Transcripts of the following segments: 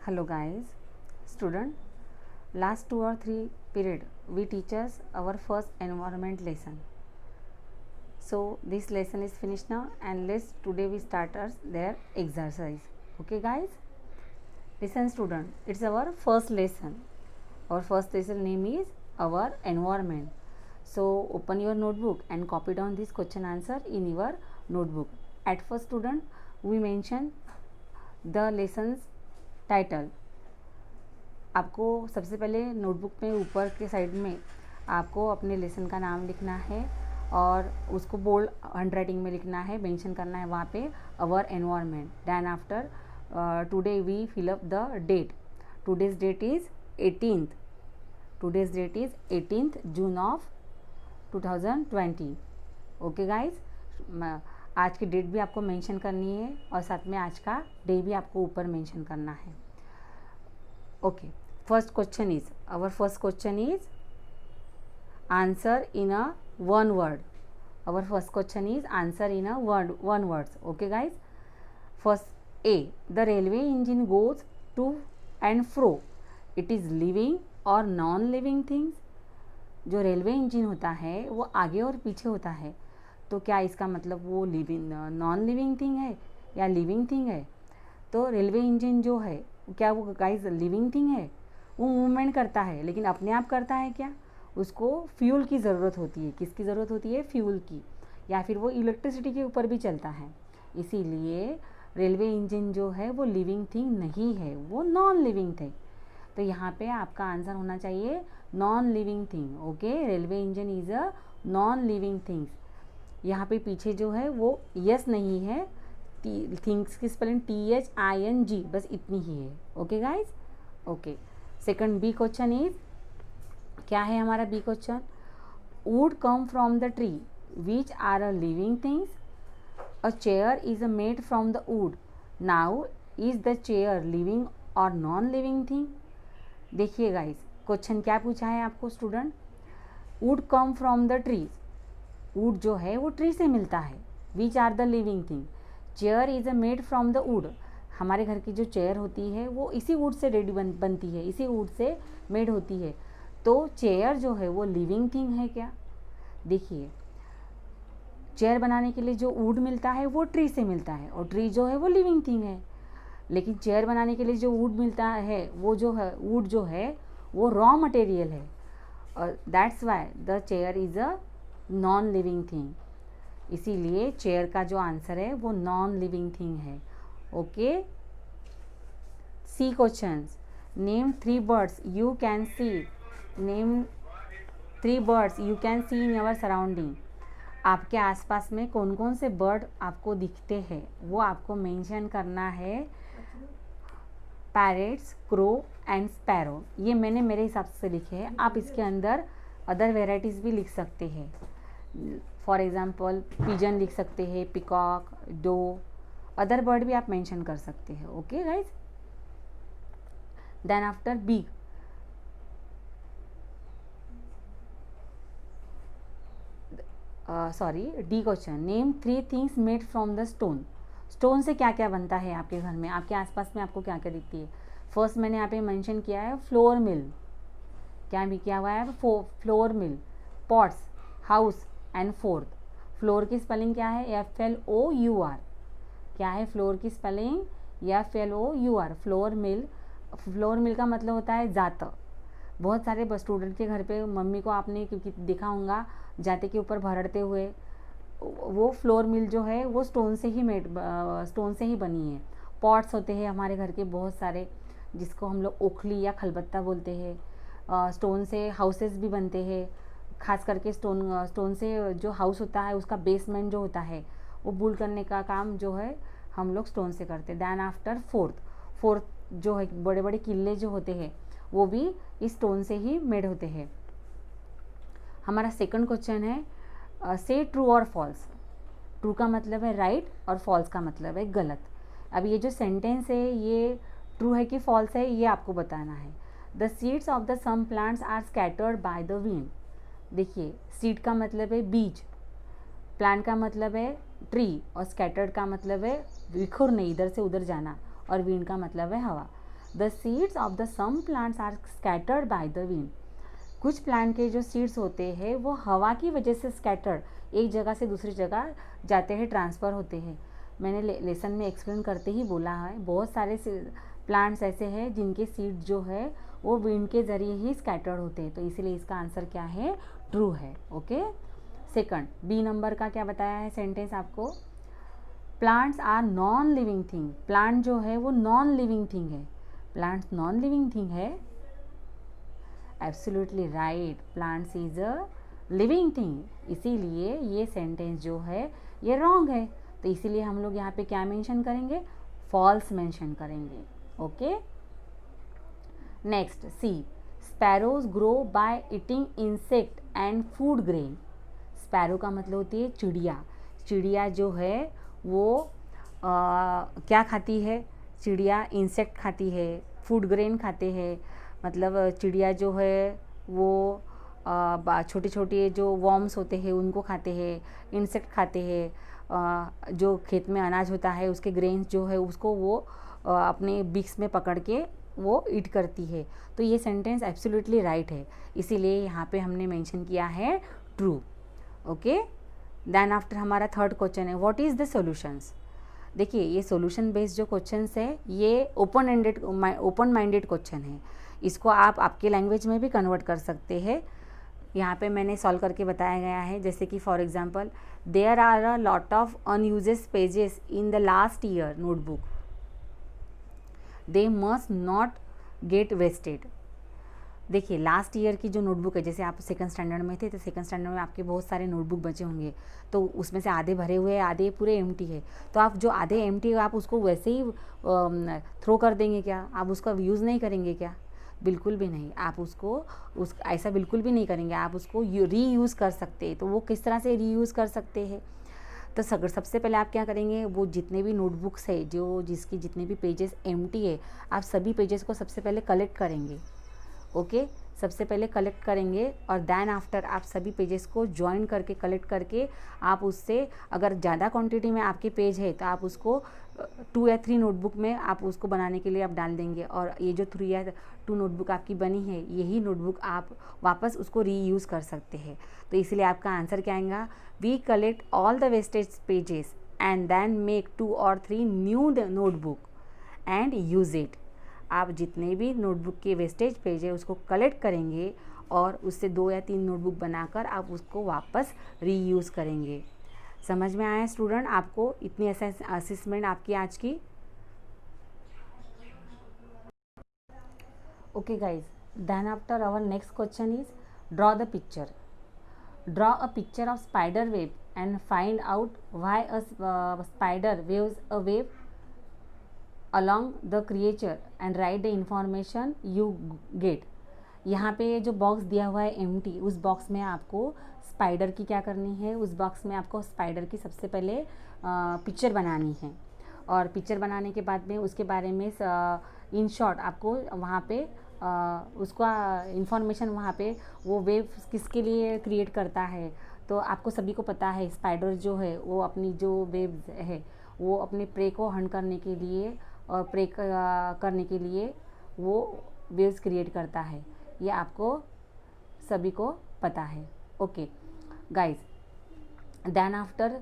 Hello guys, student. Last 2 or 3 period we teach us our first environment lesson. So this lesson is finished now, and let's today we start us their exercise. Okay guys, listen student. It's our first lesson. Our first lesson name is our environment. So open your notebook and copy down this question answer in your notebook. At first student, we mention the lessons title. आपको सबसे पहले notebook में ऊपर के side में आपको अपने lesson का नाम लिखना है और उसको बोल्ड हैंडराइटिंग में लिखना है, मेंशन करना है वहाँ पे our environment. Then after today we fill up the date. Today's date is 18th. Today's date is 18th June of 2020. Okay guys, आज की डेट भी आपको मेंशन करनी है और साथ में आज का डे भी आपको ऊपर मेंशन करना है. Okay, first question is first question is answer in a one word. Our first question is answer in a one words. Okay guys, first A, the railway engine goes to and fro. It is living और non living things. जो railway engine होता है वो आगे और पीछे होता है, तो क्या इसका मतलब वो लिविंग नॉन लिविंग थिंग है या लिविंग थिंग है? तो रेलवे इंजन जो है क्या वो गाइस लिविंग थिंग है? वो मूवमेंट करता है, लेकिन अपने आप करता है क्या? उसको फ्यूल की ज़रूरत होती है. किसकी ज़रूरत होती है? फ्यूल की. या फिर वो इलेक्ट्रिसिटी के ऊपर भी चलता है. इसीलिए रेलवे इंजन जो है वो लिविंग थिंग नहीं है, वो नॉन लिविंग थिंग. तो यहाँ पे आपका आंसर होना चाहिए non living thing. Okay, railway engine is a non living things. यहाँ पे पीछे जो है वो यस नहीं है, थिंग्स की स्पेलिंग THING बस इतनी ही है. Okay guys. Okay, second B question is, क्या है हमारा B question? Wood come from the tree which are a living things. A chair is made from the wood. Now is the chair living और non living thing? देखिए guys, question क्या पूछा है आपको student? Wood come from the trees. Wood जो है वो tree से मिलता है. Which are the living thing. Chair is a made from the would. हमारे घर की जो चेयर होती है वो इसी वुड से रेडी बनती है, इसी वुड से मेड होती है. तो चेयर जो है वो लिविंग थिंग है क्या? देखिए, चेयर बनाने के लिए जो वुड मिलता है वो ट्री से मिलता है, और ट्री जो है वो लिविंग थिंग है. लेकिन चेयर बनाने के लिए जो वुड मिलता है वो जो है वुड जो है वो रॉ मटेरियल है, और that's why the chair is a non living thing. इसीलिए चेयर का जो आंसर है वो नॉन लिविंग थिंग है. Okay, C questions. Name 3 birds you can see. Name 3 birds you can see in your surrounding. आपके आसपास में कौन कौन से बर्ड आपको दिखते हैं वो आपको मेंशन करना है. Parrots, crow and sparrow. ये मैंने मेरे हिसाब से लिखे हैं. आप इसके अंदर अदर वेराइटीज़ भी लिख सकते हैं. फॉर एग्ज़ाम्पल पिजन लिख सकते हैं, पिकॉक, डो, अदर बर्ड भी आप मेंशन कर सकते हैं. Okay guys. Then after B, D question. Name 3 things made from the stone. Stone से क्या क्या बनता है आपके घर में, आपके आसपास में आपको क्या क्या दिखती है? फर्स्ट मैंने यहाँ पे मेंशन किया है फ्लोर मिल. क्या भी किया हुआ है? Flour mill, pots, house and fourth. Floor की स्पेलिंग क्या है? FLOUR. क्या है फ्लोर की spelling? FLOUR. Flour mill. Flour mill का मतलब होता है जाता. बहुत सारे स्टूडेंट के घर पे मम्मी को आपने क्योंकि देखा होगा जाते के ऊपर भरड़ते हुए. वो फ्लोर मिल जो है वो स्टोन से ही बनी है. पॉट्स होते हैं हमारे घर के बहुत सारे, जिसको हम लोग ओखली या खलबत्ता बोलते हैं. स्टोन से हाउसेस भी बनते हैं. खास करके स्टोन से जो हाउस होता है उसका बेसमेंट जो होता है वो बुल्ड करने का काम जो है हम लोग स्टोन से करते हैं. दैन आफ्टर फोर्थ जो है बड़े बड़े किले जो होते हैं वो भी इस स्टोन से ही मेड होते हैं. हमारा सेकंड क्वेश्चन है से ट्रू और फॉल्स. ट्रू का मतलब है राइट और फॉल्स का मतलब है गलत. अब ये जो सेंटेंस है ये ट्रू है कि फॉल्स है ये आपको बताना है. The seeds of the some plants are scattered by the wind. देखिए, सीड का मतलब है बीज, प्लांट का मतलब है ट्री, और स्कैटर्ड का मतलब है बिखुरने, इधर से उधर जाना, और विंड का मतलब है हवा. The seeds of the some plants are scattered by the wind. कुछ प्लांट के जो सीड्स होते हैं वो हवा की वजह से स्कैटर्ड एक जगह से दूसरी जगह जाते हैं, ट्रांसफ़र होते हैं। मैंने लेसन में एक्सप्लेन करते ही बोला है, बहुत सारे प्लांट्स ऐसे हैं जिनके सीड जो है वो विंड के ज़रिए ही स्कैटर्ड होते हैं, तो इसीलिए इसका आंसर क्या है, ट्रू है। ओके, सेकंड बी नंबर का क्या बताया है सेंटेंस आपको, plants are non living thing. Plant जो है वो नॉन लिविंग थिंग है, प्लांट्स नॉन लिविंग थिंग है। Absolutely right, plants is a living thing, इसीलिए ये सेंटेंस जो है ये रॉन्ग है, तो इसीलिए हम लोग यहाँ पे क्या मेंशन करेंगे, फॉल्स मेंशन करेंगे। Okay, next C, sparrows grow by eating insect and food grain. Sparrow का मतलब होती है चिड़िया। चिड़िया जो है वो क्या खाती है, चिड़िया इंसेक्ट खाती है, फूड ग्रेन खाते हैं, मतलब चिड़िया जो है वो छोटे छोटे जो वॉर्म्स होते हैं उनको खाते हैं, इंसेक्ट खाते हैं, जो खेत में अनाज होता है उसके ग्रेन्स जो है उसको वो अपने बिक्स में पकड़ के वो ईट करती है। तो ये सेंटेंस एब्सोल्युटली राइट है, इसीलिए यहाँ पे हमने मेंशन किया है ट्रू। ओके, देन आफ्टर हमारा थर्ड क्वेश्चन है, व्हाट इज़ द सॉल्यूशंस। देखिए ये सॉल्यूशन बेस्ड जो क्वेश्चंस है ये ओपन माइंडेड क्वेश्चन है, इसको आप आपके लैंग्वेज में भी कन्वर्ट कर सकते हैं। यहाँ पे मैंने सॉल्व करके बताया गया है, जैसे कि for example, there are a lot of unused pages in the last year notebook, they must not get wasted. देखिए लास्ट ईयर की जो नोटबुक है, जैसे आप सेकंड स्टैंडर्ड में थे तो सेकंड स्टैंडर्ड में आपके बहुत सारे नोटबुक बचे होंगे, तो उसमें से आधे भरे हुए आधे पूरे एम्प्टी है, तो आप जो आधे एम्प्टी है आप उसको वैसे ही थ्रो कर देंगे क्या, आप उसका यूज़ नहीं करेंगे क्या, बिल्कुल भी नहीं। आप उसको ऐसा बिल्कुल भी नहीं करेंगे, आप उसको रीयूज़ कर सकते हैं। तो वो किस तरह से रीयूज़ कर सकते हैं, तो सबसे पहले आप क्या करेंगे, वो जितने भी नोटबुक्स है जो जिसकी जितने भी पेजेस एम्प्टी है, आप सभी पेजेस को सबसे पहले कलेक्ट करेंगे। ओके, सबसे पहले कलेक्ट करेंगे और देन आफ्टर आप सभी पेजेस को ज्वाइन करके कलेक्ट करके आप उससे, अगर ज़्यादा क्वांटिटी में आपके पेज है तो आप उसको 2 या 3 नोटबुक में आप उसको बनाने के लिए आप डाल देंगे, और ये जो 3 या 2 नोटबुक आपकी बनी है यही नोटबुक आप वापस उसको रीयूज़ कर सकते हैं। तो इसलिए आपका आंसर क्या आएगा, we collect all the wastage pages and then make 2 or 3 new notebook and use it. आप जितने भी नोटबुक के वेस्टेज पेज है उसको कलेक्ट करेंगे और उससे 2 या 3 नोटबुक बनाकर आप उसको वापस रीयूज़ करेंगे। समझ में आया स्टूडेंट आपको इतनी असेसमेंट आपकी आज की। Okay guys, then after our next question is draw the picture. Draw a picture of spider web and find out why a spider weaves a web along the creature and write the information you get। यहाँ पे जो box दिया हुआ है empty, उस box में आपको spider की क्या करनी है, उस बॉक्स में आपको स्पाइडर की सबसे पहले पिक्चर बनानी है, और पिक्चर बनाने के बाद में उसके बारे में इन शॉर्ट आपको वहाँ पे उसका इंफॉर्मेशन, वहाँ पे वो वेव किसके लिए क्रिएट करता है। तो आपको सभी को पता है स्पाइडर जो है वो अपनी जो वेव है वो अपने प्रे को हंट करने के लिए और प्रे करने के लिए वो वेव्स क्रिएट करता है, ये आपको सभी को पता है। ओके गाइज, देन आफ्टर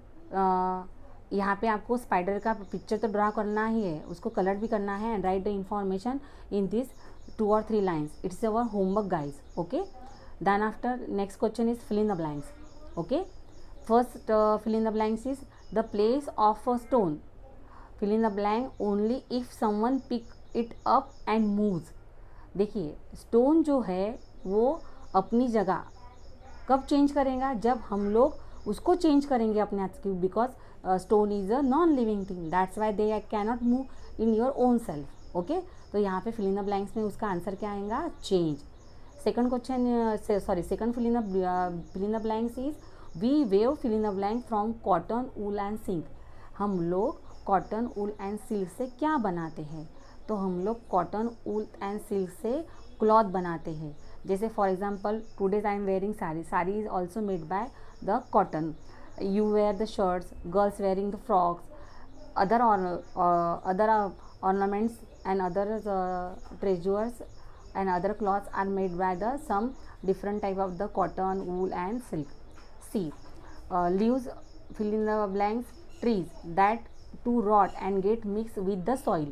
यहाँ पे आपको स्पाइडर का पिक्चर तो ड्रा करना ही है, उसको कलर भी करना है and write the information in this 2 or 3 lines. It's our homework guys. Okay, then after next question is fill in the blanks. Okay, first fill in the blanks is the place of a stone, fill in the blank only if someone pick it up and moves। देखिए stone जो है वो अपनी जगह कब change करेगा, जब हम लोग उसको चेंज करेंगे अपने हाथ की, because stone is a non living thing, that's why they cannot move in your own self. Okay, तो यहाँ पे फिल इन द ब्लैंक्स में उसका आंसर क्या आएगा, change. Second question second fill in the blanks is we weave fill in the blank from cotton wool and silk. हम लोग cotton wool and silk से क्या बनाते हैं, तो हम लोग कॉटन वूल एंड सिल्क से क्लॉथ बनाते हैं। जैसे for example today's I am wearing sari, sari is also made by the cotton, you wear the shirts, girls wearing the frocks, other ornaments and other treasures and other cloths are made by the some different type of the cotton, wool and silk. C. Leaves, fill in the blanks, trees that to rot and get mixed with the soil.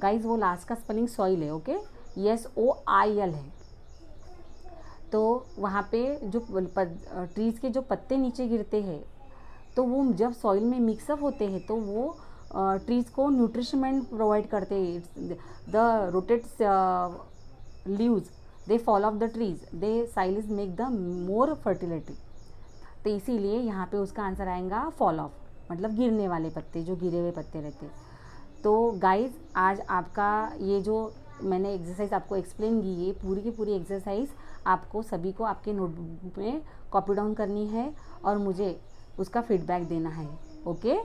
Guys वो last का spelling soil है, okay, SOIL है. तो वहाँ पे जो trees के जो पत्ते नीचे गिरते हैं तो वो जब सॉइल में मिक्सअप होते हैं तो वो ट्रीज़ को न्यूट्रिशमेंट प्रोवाइड करते हैं. The rotate leaves they fall of the trees, they soils make the more fertility. तो इसीलिए यहाँ पे उसका आंसर आएगा फॉल ऑफ, मतलब गिरने वाले पत्ते, जो गिरे हुए पत्ते रहते. तो गाइज आज आपका ये जो मैंने एक्सरसाइज आपको एक्सप्लेन की, ये पूरी की पूरी एक्सरसाइज आपको सभी को आपके नोटबुक में कॉपी डाउन करनी है और मुझे उसका फीडबैक देना है. ओके.